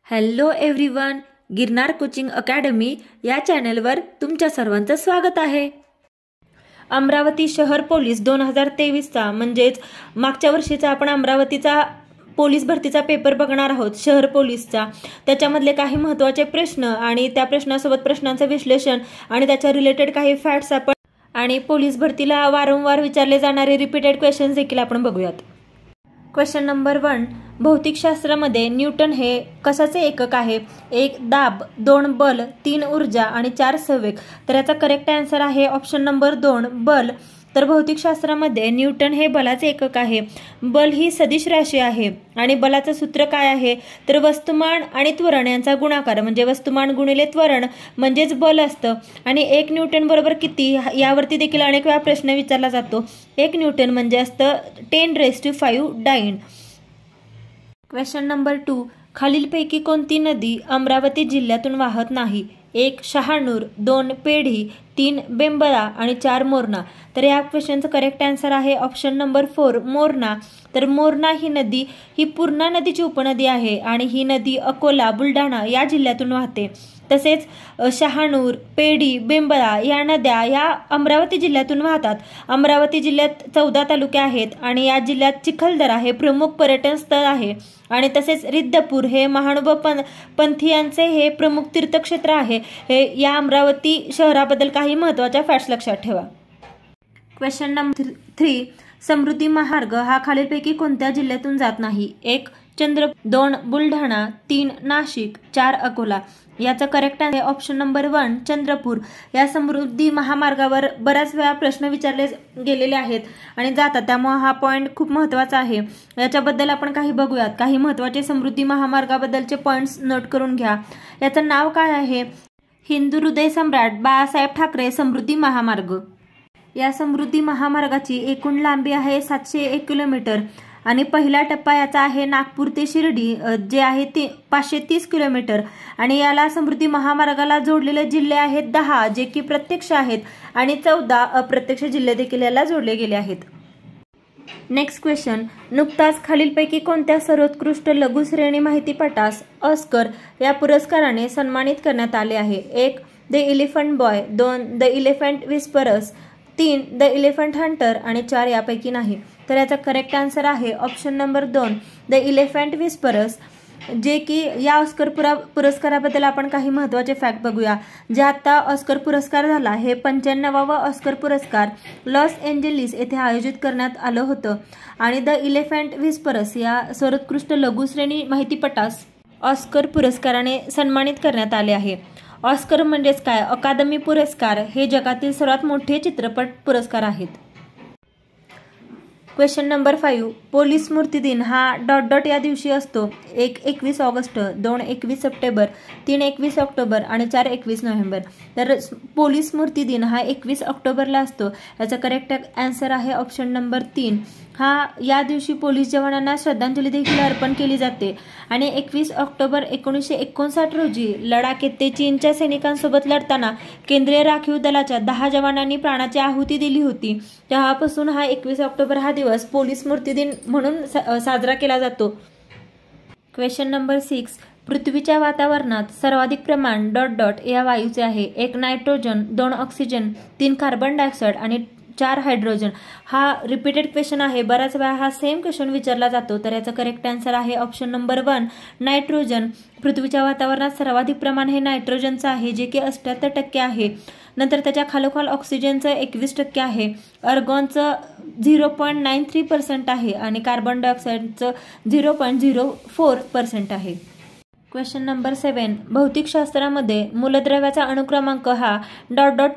Hello everyone, Girnar coaching academy या चॅनलवर तुमच्या सर्वांचं स्वागत आहे। अमरावती शहर पोलीस 2023चा म्हणजेच मागच्या वर्षीचा आपण अमरावतीचा पोलीस भरतीचा पेपर बघणार आहोत। शहर पोलीसचा त्याच्यामधले काही महत्त्वाचे प्रश्न आणि त्या प्रश्नासोबत प्रश्नांचं विश्लेषण आणि त्याच्या रिलेटेड काही फॅक्ट्स आपण आणि पोलीस भरतीला वारंवार विचारले जाणारे रिपीटेड क्वेश्चन्स देखील आपण बघूयात। क्वेश्चन नंबर 1, भौतिकशास्त्रामध्ये न्यूटन हे कशाचे एकक आहे? 1 दाब, 2 बल, 3 ऊर्जा आणि 4 संवेग। तर याचा करेक्ट आन्सर आहे ऑप्शन नंबर 2 बल। तर भौतिकशास्त्रामध्ये न्यूटन हे बलाचे एकक आहे। बल ही सदिश राशी आहे आणि बलाचं सूत्र काय आहे? तर वस्तुमान आणि त्वरण यांचा गुणाकार म्हणजे वस्तुमान गुणिले त्वरण म्हणजेच बल असतं। आणि 1 न्यूटन बरोबर किती यावरती देखील अनेक वेळा प्रश्न विचारला जातो। 1 न्यूटन म्हणजे असतं 10⁵ डाइन। क्वेश्चन नंबर 2, खालीलपैकी कोणती नदी अमरावती जिल्ह्यातून वाहत नाही? 1 शहानूर, 2 पेढी, 3 बेंबळा आणि 4 मोरणा। तर या क्वेश्चनचं करेक्ट आन्सर आहे ऑप्शन नंबर 4 मोरणा। तर मोरणा ही नदी ही पूर्णा नदीची उपनदी आहे आणि ही नदी अकोला, बुलढाणा या जिल्ह्यातून वाहते। तसेच शहानूर, पेढी, बेंबळा या नद्या या अमरावती जिल्ह्यातून वाहतात। अमरावती जिल्ह्यात 14 तालुके आहेत आणि या जिल्ह्यात चिखलदरा हे प्रमुख पर्यटन स्थळ आहे आणि तसेच रिद्धपूर हे महानुभाव पंथीयांचे हे प्रमुख तीर्थक्षेत्र आहे। हे या अमरावती शहराबद्दल काही महत्त्वाच्या फॅक्ट्स लक्षात ठेवा। क्वेश्चन नंबर 3, समृद्धी महामार्ग हा खालीलपैकी कोणत्या जिल्ह्यातून जात नाही? 1 चंद्रपूर, 2 बुलढाणा, 3 नाशिक, 4 अकोला। याचा करेक्ट आहे ऑप्शन नंबर 1 चंद्रपूर। या समृद्धी महामार्गावर बऱ्याच वेळा प्रश्न विचारले गेलेले आहेत आणि जातात, त्यामुळे हा पॉइंट खूप महत्त्वाचा आहे। याच्याबद्दल आपण काही बघूयात। काही महत्त्वाचे समृद्धी महामार्गाबद्दलचे पॉइंट्स नोट करून घ्या। याचं नाव काय आहे? हिंदू हृदय सम्राट बाळासाहेब ठाकरे समृद्धी महामार्ग। या समृद्धी महामार्गाची एकूण लांबी आहे 701 किलोमीटर आणि पहिला टप्पा याचा आहे नागपूर ते शिर्डी जे आहे ते 530 किलोमीटर आणि याला समृद्धी महामार्गाला जोडलेले जिल्हे आहेत 10 जे की प्रत्यक्ष आहेत आणि 14 अप्रत्यक्ष जिल्हे देखील याला जोडले गेले आहेत। नेक्स्ट क्वेश्चन, नुकताच खालीलपैकी कोणत्या सर्वोत्कृष्ट लघुश्रेणी माहितीपटास ऑस्कर या पुरस्काराने सन्मानित करण्यात आले आहे? 1 the elephant boy, 2 the elephant whisperers, 3 the elephant Hunter आणि 4 यापैकी नाही। तर याचा करेक्ट आन्सर आहे option number 2 the elephant whisperers. जे की या ऑस्कर पुरस्काराबद्दल आपण काही महत्त्वाचे फॅक्ट बघूया। जे आता ऑस्कर पुरस्कार झाला हे 95वा ऑस्कर पुरस्कार लॉस एंजेलिस येथे आयोजित करण्यात आलं होतं आणि द एलिफंट विस्परर्स या सर्वोत्कृष्ट लघुश्रेणी माहितीपटास ऑस्कर पुरस्काराने सन्मानित करण्यात आले आहे। ऑस्कर म्हणजेच काय? अकादमी पुरस्कार हे जगातील सर्वात मोठे चित्रपट पुरस्कार आहेत। क्वेश्चन नंबर 5, पोलीस स्मृती दिन हा ... या दिवशी असतो? 1 21 ऑगस्ट, 2 21 सप्टेंबर, 3 21 ऑक्टोबर आणि 4 21 नोव्हेंबर। तर पोलीस स्मृती दिन हा 21 ऑक्टोबरला असतो। याचा करेक्ट आन्सर आहे ऑप्शन नंबर 3। या दिवशी पोलीस जवानांना श्रद्धांजली देखील अर्पण केली जाते आणि 21 ऑक्टोबर 1959 रोजी लडाख येथे चीनच्या सैनिकांसोबत लढताना केंद्रीय राखीव दलाच्या 10 जवानांनी प्राणाची आहुती दिली होती। तेव्हापासून 21 ऑक्टोबर हा दिवस पोलीस स्मृती दिन म्हणून साजरा केला जातो। क्वेश्चन नंबर 6, पृथ्वीच्या वातावरणात सर्वाधिक प्रमाण ... या वायूचे आहे? 1 नायट्रोजन, 2 ऑक्सिजन, 3 कार्बन डायऑक्साईड आणि 4 हायड्रोजन। हा रिपीटेड क्वेश्चन आहे, बऱ्याच वेळा हा सेम क्वेश्चन विचारला जातो। तर याचा करेक्ट आन्सर आहे ऑप्शन नंबर 1 नायट्रोजन। पृथ्वीच्या वातावरणात सर्वाधिक प्रमाण हे नायट्रोजनचं आहे जे की 78% आहे। नंतर त्याच्या खालोखाल ऑक्सिजनचं 21% आहे, अर्गॉनचं 0.93% आहे आणि कार्बन डायऑक्साईडचं 0.04% आहे। क्वेश्चन नंबर 7, भौतिकशास्त्रामध्ये मूलद्रव्याचा अणुक्रमांक हा ...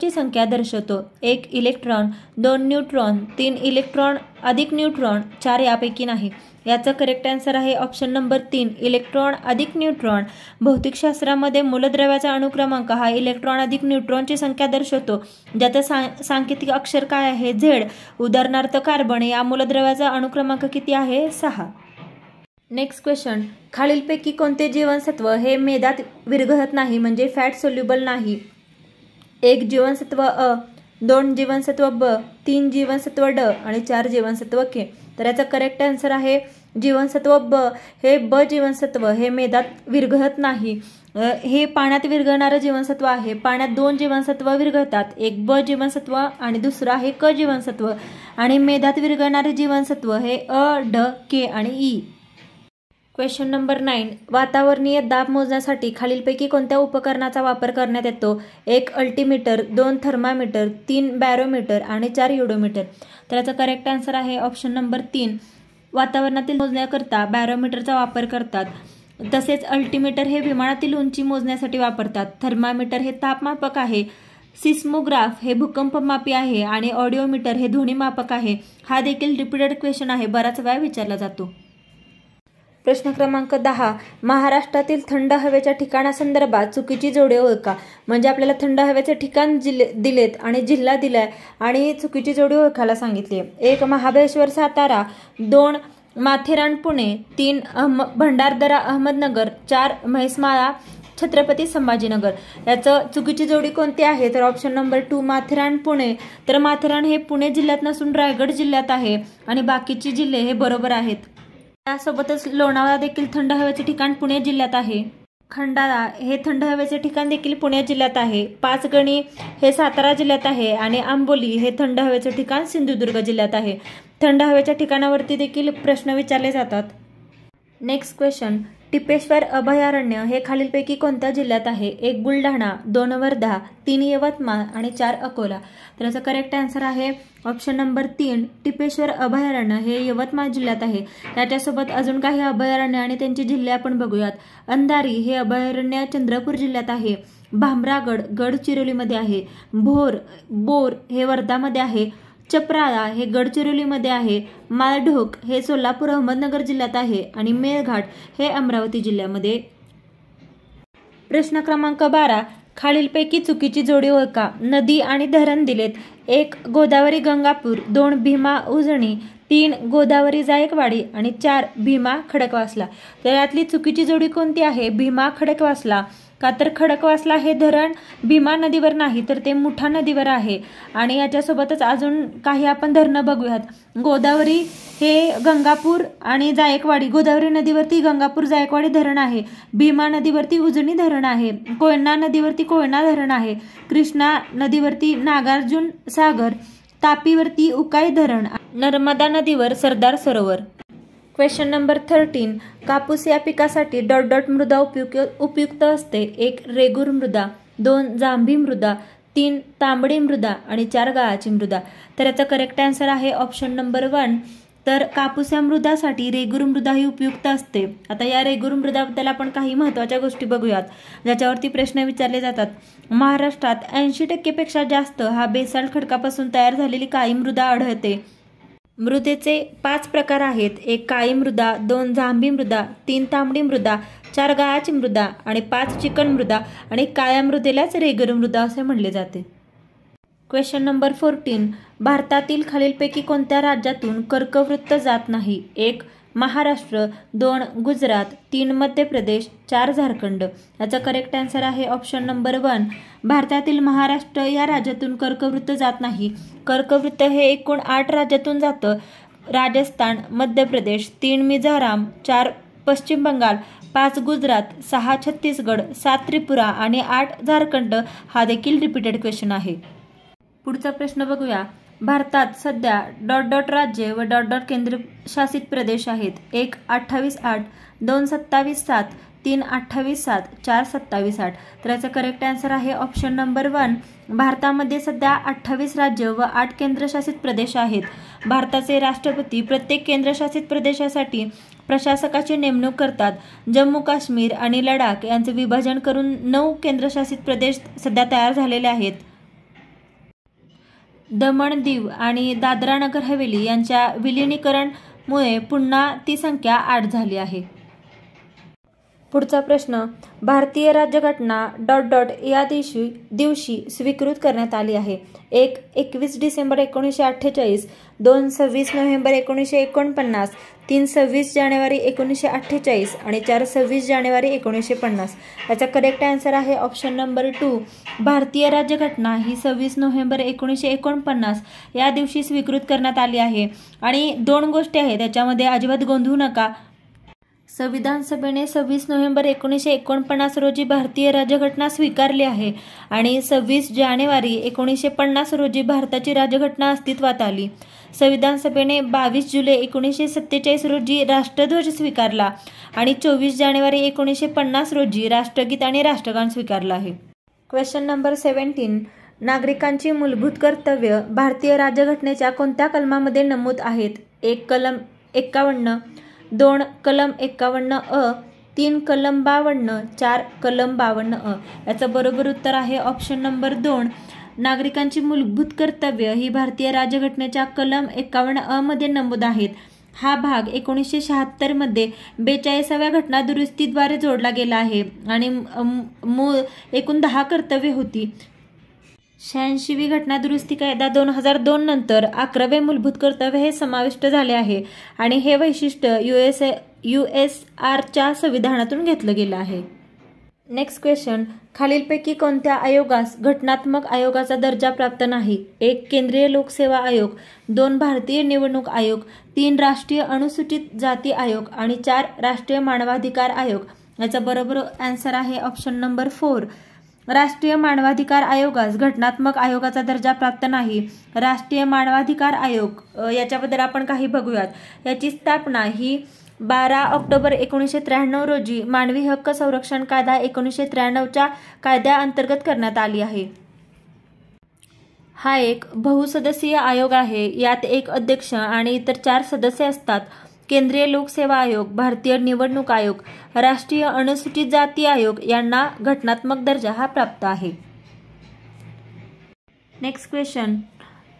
ची संख्या दर्शवतो? 1 इलेक्ट्रॉन, 2 न्यूट्रॉन, 3 इलेक्ट्रॉन अधिक न्यूट्रॉन, 4 यापैकी नाही। याचा करेक्ट आन्सर आहे ऑप्शन नंबर 3 इलेक्ट्रॉन अधिक न्यूट्रॉन। भौतिकशास्त्रामध्ये मूलद्रव्याचा अणुक्रमांक हा इलेक्ट्रॉन अधिक न्यूट्रॉनची संख्या दर्शवतो, ज्याचं सांकेतिक अक्षर काय आहे? Z। उदाहरणार्थ कार्बन या मूलद्रव्याचा अणुक्रमांक किती आहे? 6। नेक्स्ट क्वेश्चन, खालीलपैकी कोणते जीवनसत्व हे मेदात विरघळत नाही म्हणजे फॅट सोल्युबल नाही? 1 जीवनसत्व अ, 2 जीवनसत्व ब, 3 जीवनसत्व ड आणि 4 जीवनसत्व के। तर याचा करेक्ट आन्सर आहे जीवनसत्व ब हे ब जीवनसत्व हे मेदात विरघळत नाही, हे पाण्यात विरघळणारं जीवनसत्व आहे. पाण्यात 2 जीवनसत्व विरघळतात, एक ब जीवनसत्व आणि दुसरं आहे क जीवनसत्व. आणि मेदात विरघळणारे जीवनसत्व हे अ, ड, के आणि ई. Question number 9. वातावरणीय दाब मोजण्यासाठी खालीलपैकी कोणत्या उपकरणाचा वापर करण्यात येतो? 1 अल्टीमीटर, 2 थर्मामीटर, 3 बॅरोमीटर आणि 4 युडोमीटर. तर याचा करेक्ट आन्सर आहे ऑप्शन नंबर 3. वातावरणातील मोजण्याकरता बॅरोमीटरचा वापर करतात. तसेच अल्टीमीटर हे विमानातील उंची मोजण्यासाठी वापरतात. थर्मामीटर हे तापमापक आहे. सिस्मोग्राफ हे भूकंपमापी आहे आणि ऑडिओमीटर हे ध्वनिमापक आहे. हा देखील रिपीटेड क्वेश्चन आहे, बराच वेळा विचारला जातो. प्रश्न क्रमांक 10. महाराष्ट्रातील थंड हवेच्या ठिकाणासंदर्भात चुकीची जोडी ओळखा. म्हणजे आपल्याला थंड हवेचे ठिकाण दिलेत आणि जिल्हा दिलाय आणि चुकीची जोडी ओळखायला सांगितली. 1 महाबळेश्वर सातारा, 2 माथेरान पुणे, 3 भंडारदरा अहमदनगर, 4 म्हैसमाळा छत्रपती संभाजीनगर. याचं चुकीची जोडी कोणती आहे? तर ऑप्शन नंबर 2 माथेरान पुणे. तर माथेरान हे पुणे जिल्ह्यात नसून रायगड जिल्ह्यात आहे आणि बाकीचे जिल्हे हे बरोबर आहेत. त्यासोबतच लोणावळा देखील थंड हवेचे ठिकाण पुणे जिल्ह्यात आहे. खंडाळा हे थंड हवेचे ठिकाण देखील पुणे जिल्ह्यात आहे. पाचगणी हे सातारा जिल्ह्यात आहे आणि आंबोली हे थंड हवेचे ठिकाण सिंधुदुर्ग जिल्ह्यात आहे. थंड हवेच्या ठिकाणावरती देखील प्रश्न विचारले जातात. Next question. टिपेश्वर अभयारण्य हे खालीलपैकी कोणत्या जिल्ह्यात आहे? 1 बुलढाणा, 2 वर्धा, 3 यवतमाळ आणि 4 अकोला. तर याचा करेक्ट आन्सर आहे ऑप्शन नंबर 3. टिपेश्वर अभयारण्य हे यवतमाळ जिल्ह्यात आहे. त्याच्यासोबत अजून काही अभयारण्य आणि त्यांची जिल्हे आपण बघूयात. अंधारी हे अभयारण्य चंद्रपूर जिल्ह्यात आहे. भामरागड गडचिरोलीमध्ये आहे. बोर हे वर्धामध्ये आहे. चपराळा हे गडचिरोलीमध्ये आहे. माळढोक हे सोलापूर अहमदनगर जिल्ह्यात आहे आणि मेळघाट हे अमरावती जिल्ह्यामध्ये. प्रश्न क्रमांक 12. खालीलपैकी चुकीची जोडी ओळखा. नदी आणि धरण दिलेत. 1 गोदावरी गंगापूर, 2 भीमा उजनी, 3 गोदावरी जायकवाडी आणि 4 भीमा खडकवासला. तर यातली चुकीची जोडी कोणती आहे? भीमा खडकवासला. का तर खडकवासला हे धरण भीमा नदीवर नाही तर ते मुठा नदीवर आहे. आणि याच्यासोबतच अजून काही आपण धरणं बघूयात. गोदावरी हे गंगापूर आणि जायकवाडी, गोदावरी नदीवरती गंगापूर जायकवाडी धरण आहे. भीमा नदीवरती उजनी धरण आहे. कोयना नदीवरती कोयना धरण आहे. कृष्णा नदीवरती नागार्जुन सागर, तापीवरती उकाई धरण, नर्मदा नदीवर सरदार सरोवर. Question number 13. कापूस या पिकासाठी डॉट डॉट मृदा उपयुक्त असते. 1 रेगूर मृदा, 2 जांभी मृदा, 3 तांबडी मृदा आणि 4 गाळाची मृदा. तर याचा करेक्ट आन्सर आहे ऑप्शन नंबर 1. तर कापूस या मृदासाठी रेगूर मृदा ही उपयुक्त असते. आता या रेगूर मृदाबद्दल आपण काही महत्त्वाच्या गोष्टी बघूयात ज्याच्यावरती प्रश्न विचारले जातात. महाराष्ट्रात 80% पेक्षा जास्त हा बेसाल्ट खडकापासून तयार झालेली काळी मृदा आढळते. मृदेचे 5 प्रकार आहेत. 1 काळी मृदा, 2 जांभी मृदा, 3 तांबडी मृदा, 4 गाळाची मृदा आणि 5 चिकन मृदा आणि काळ्या मृदेलाच रेगूर मृदा असे म्हणले जाते. Question number 14. भारतातील खालीलपैकी कोणत्या राज्यातून कर्कवृत्त जात नाही? 1 महाराष्ट्र, 2 गुजरात, 3 मध्य प्रदेश, 4 झारखंड. याचा करेक्ट आन्सर आहे ऑप्शन नंबर 1. भारतातील महाराष्ट्र या राज्यातून कर्कवृत्त जात नाही. कर्कवृत्त हे एकूण 8 राज्यातून जातं. राजस्थान, मध्य प्रदेश, 3 मिझोराम, 4 पश्चिम बंगाल, 5 गुजरात, 6 छत्तीसगड, 7 त्रिपुरा आणि 8 झारखंड. हा देखील रिपीटेड क्वेश्चन आहे. पुढचा प्रश्न बघूया. भारतात सध्या डॉट डॉट राज्य व डॉट डॉट केंद्रशासित प्रदेश आहेत. 1 28-8, 2 27-7, 3 28-7, 4 27-8. तर याचा करेक्ट आन्सर आहे ऑप्शन नंबर 1. भारतामध्ये सध्या 28 राज्य व 8 केंद्रशासित प्रदेश आहेत. भारताचे राष्ट्रपती प्रत्येक केंद्रशासित प्रदेशासाठी प्रशासकाची नेमणूक करतात. जम्मू काश्मीर आणि लडाख यांचे विभाजन करून 9 केंद्रशासित प्रदेश सध्या तयार झालेले आहेत. दमण दीव आणि दादरा नगर हवेली यांच्या विलिनीकरणमुळे पुन्हा ती संख्या 8 झाली आहे. पुढचा प्रश्न, भारतीय राज्यघटना ... या दिवशी स्वीकृत करण्यात आली आहे. 1. 21 डिसेंबर 1948, 2. 26 नोव्हेंबर 1949, 3. 26 जानेवारी 1948 आणि 4. 26 जानेवारी 1950. याचा करेक्ट आन्सर आहे ऑप्शन नंबर 2. भारतीय राज्यघटना ही 26 नोव्हेंबर 1949 या दिवशी स्वीकृत करण्यात आली आहे. आणि 2 गोष्टी आहेत त्याच्यामध्ये, अजिबात गोंधळू नका. संविधान सभेने 26 नोव्हेंबर 1949 रोजी भारतीय राज्यघटना स्वीकारली आहे आणि 26 जानेवारी 1950 रोजी भारताची राज्यघटना अस्तित्वात आली. संविधान सभेने 22 जुलै 1947 रोजी राष्ट्रध्वज स्वीकारला आणि 24 जानेवारी 1950 रोजी राष्ट्रगीत आणि राष्ट्रगान स्वीकारलं आहे. Question number 17. नागरिकांची मूलभूत कर्तव्य भारतीय राज्यघटनेच्या कोणत्या कलमामध्ये नमूद आहेत? 1. कलम 51, 2. कलम 51(अ), 3. कलम 52, 4. कलम 52(अ). याचं बरोबर उत्तर आहे ऑप्शन नंबर 2. नागरिकांची मूलभूत कर्तव्य ही भारतीय राज्यघटनेच्या कलम 51(अ) मध्ये नमूद आहेत. हा भाग 1976 मध्ये 42व्या घटना दुरुस्तीद्वारे जोडला गेला आहे आणि एकूण 10 कर्तव्ये होती. 86वी घटना दुरुस्ती कायदा 2002 नंतर 11वे मूलभूत कर्तव्य हे समाविष्ट झाले आहे आणि हे वैशिष्ट्य USSRच्या संविधानातून घेतलं गेलं आहे. नेक्स्ट क्वेश्चन, खालीलपैकी कोणत्या आयोगास घटनात्मक आयोगाचा दर्जा प्राप्त नाही? 1. केंद्रीय लोकसेवा आयोग, 2. भारतीय निवडणूक आयोग, 3. राष्ट्रीय अनुसूचित जाती आयोग आणि 4. राष्ट्रीय मानवाधिकार आयोग. याचा बरोबर आन्सर आहे ऑप्शन नंबर 4. राष्ट्रीय मानवाधिकार आयोगास घटनात्मक आयोगाचा दर्जा प्राप्त नाही. राष्ट्रीय मानवाधिकार आयोग याच्याबद्दल आपण काही बघूयात. याची स्थापना ही 12 ऑक्टोबर 1993 रोजी मानवी हक्क संरक्षण कायदा 1993च्या कायद्याअंतर्गत करण्यात आली आहे. हा एक बहुसदस्यीय आयोग आहे. यात 1 अध्यक्ष आणि इतर 4 सदस्य असतात. केंद्रीय लोकसेवा आयोग, भारतीय निवडणूक आयोग, राष्ट्रीय अनुसूचित जाती आयोग यांना घटनात्मक दर्जा हा प्राप्त आहे. नेक्स्ट क्वेश्चन,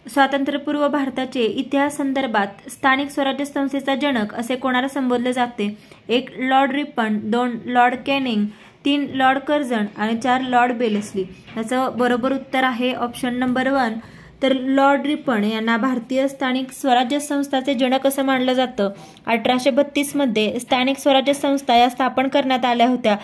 स्वातंत्र्यपूर्व भारताचे इतिहास संदर्भात स्थानिक स्वराज्य संस्थेचा जनक असे कोणाला संबोधले जाते? 1. Lord Ripon, 2. Lord Canning, 3. Lord Curzon आणि 4. Lord Wellesley. याचं बरोबर उत्तर आहे ऑप्शन नंबर 1. तर लॉर्ड रिपन यांना भारतीय स्थानिक स्वराज्य संस्थाचे जनक असं मानलं जातं. 1832 मध्ये स्थानिक स्वराज्य संस्था या स्थापन करण्यात आल्या होत्या.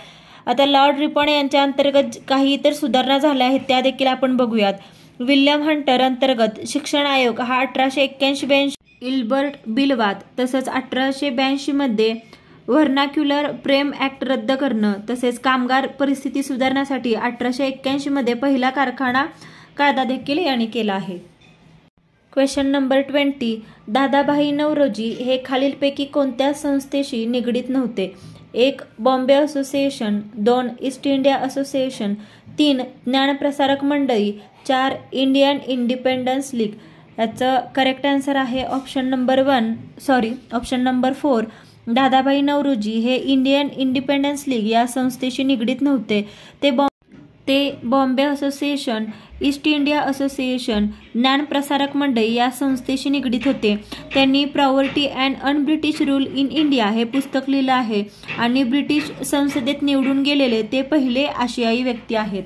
आता लॉर्ड रिपन यांच्या अंतर्गत काही इतर सुधारणा झाल्या आहेत त्या देखील आपण बघूयात. विल्यम हंटर अंतर्गत शिक्षण आयोग हा 1881-82 इल्बर्ट बिलवाद, तसंच 1882 मध्ये व्हर्नाक्युलर प्रेम ऍक्ट रद्द करणं, तसेच कामगार परिस्थिती सुधारण्यासाठी 1881 मध्ये पहिला कारखाना कायदा देखील यांनी केला आहे. Question number 20. दादाभाई नौरोजी हे खालीलपैकी कोणत्या संस्थेशी निगडीत नव्हते? 1. Bombay association, 2. East India association, 3. Dnyanprasarak Mandali, 4. Indian independence league. याचं करेक्ट आन्सर आहे ऑप्शन नंबर 4. दादाभाई नौरोजी हे इंडियन इंडिपेंडन्स लीग या संस्थेशी निगडीत नव्हते. ते Bombay association, East India association, Dnyanprasarak Mandali या संस्थेशी निगडीत होते. त्यांनी poverty and un British rule in India हे पुस्तक लिहिलं आहे आणि ब्रिटिश संसदेत निवडून गेलेले ते पहिले आशियाई व्यक्ती आहेत.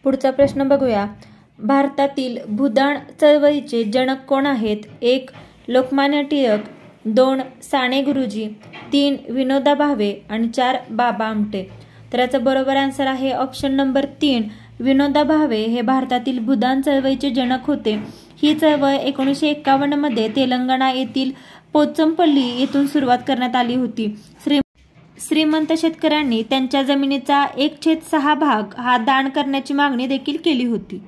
पुढचा प्रश्न बघूया. भारतातील भूदान चळवळीचे जनक कोण आहेत? 1. लोकमान्य टिळक, 2. साने गुरुजी, 3. विनोबा भावे आणि 4. बाबा आमटे. तर याचा बरोबर आन्सर आहे ऑप्शन नंबर 3. विनोबा भावे हे भारतातील भूदान चळवळीचे जनक होते. ही चळवळ 1951 मध्ये तेलंगणा येथील पोचमपल्ली येथून सुरुवात करण्यात आली होती. श्रीमंत शेतकऱ्यांनी त्यांच्या जमिनीचा 1/6 भाग हा दान करण्याची मागणी देखील केली होती.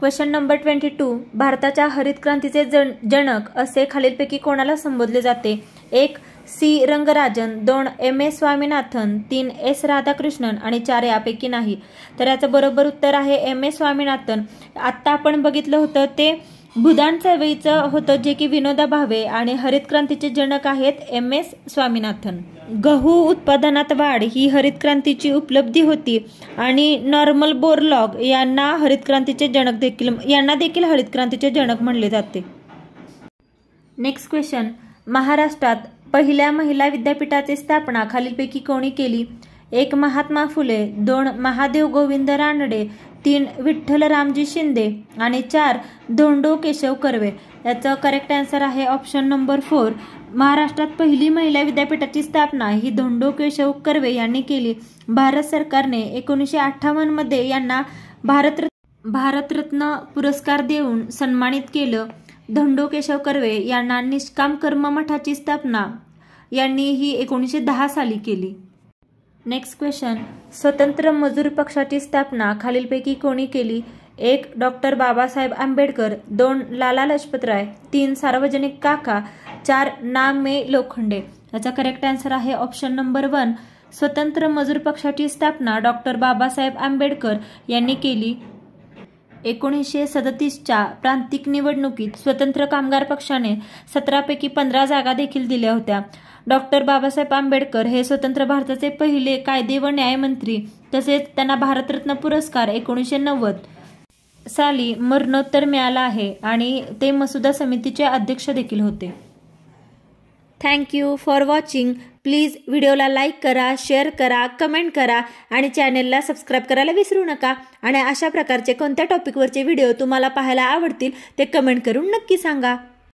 Question number 22. भारताच्या हरित क्रांतीचे जनक असे खालीलपैकी कोणाला संबोधले जाते? 1. C Rangarajan, 2. M.A. Swaminathan, 3. S. Radhakrishnan आणि 4 यापैकी नाही. तर याचं बरोबर उत्तर आहे M.A. स्वामीनाथन. आत्ता आपण बघितलं होतं ते भूदान चळवळीचं होतं जे की विनोबा भावे, आणि हरित क्रांतीचे जनक आहेत M.S. स्वामीनाथन. गहू उत्पादनात वाढ ही हरित क्रांतीची उपलब्धी होती आणि नॉर्मन बोरलॉग यांना हरित क्रांतीचे जनक देखील हरित क्रांतीचे जनक म्हणले जाते. Next question. महाराष्ट्रात पहिल्या महिला विद्यापीठाची स्थापना खालीलपैकी कोणी केली? 1. महात्मा फुले, 2. महादेव गोविंद रानडे, 3. विठ्ठल रामजी शिंदे आणि 4. धोंडो केशव कर्वे. याचं करेक्ट आन्सर आहे ऑप्शन नंबर 4. महाराष्ट्रात पहिली महिला विद्यापीठाची स्थापना ही धोंडो केशव कर्वे यांनी केली. भारत सरकारने 1958 मध्ये यांना भारतरत्न पुरस्कार देऊन सन्मानित केलं. धोंडो केशव कर्वे यांना निष्काम कर्म मठाची स्थापना यांनी ही 1910 साली केली. Next question. स्वतंत्र मजूर पक्षाची स्थापना खालीलपैकी कोणी केली? 1. डॉक्टर बाबासाहेब आंबेडकर, 2. लाला लजपतराय, 3. सार्वजनिक काका, 4. ना. मे. लोखंडे. याचा करेक्ट आन्सर आहे ऑप्शन नंबर 1. स्वतंत्र मजूर पक्षाची स्थापना डॉक्टर बाबासाहेब आंबेडकर यांनी केली. 1937च्या प्रांतिक निवडणुकीत स्वतंत्र कामगार पक्षाने 17 पैकी 15 जागा देखील दिल्या होत्या. डॉक्टर बाबासाहेब आंबेडकर हे स्वतंत्र भारताचे पहिले कायदे व न्यायमंत्री तसेच त्यांना भारतरत्न पुरस्कार 1990 साली मरणोत्तर मिळाला आहे आणि ते मसुदा समितीचे अध्यक्ष देखील होते. Thank you for watching. प्लीज व्हिडिओला लाईक करा, शेअर करा, कमेंट करा आणि चॅनेलला सबस्क्राईब करायला विसरू नका. आणि अशा प्रकारचे कोणत्या टॉपिकवरचे व्हिडिओ तुम्हाला पाहायला आवडतील ते कमेंट करून नक्की सांगा.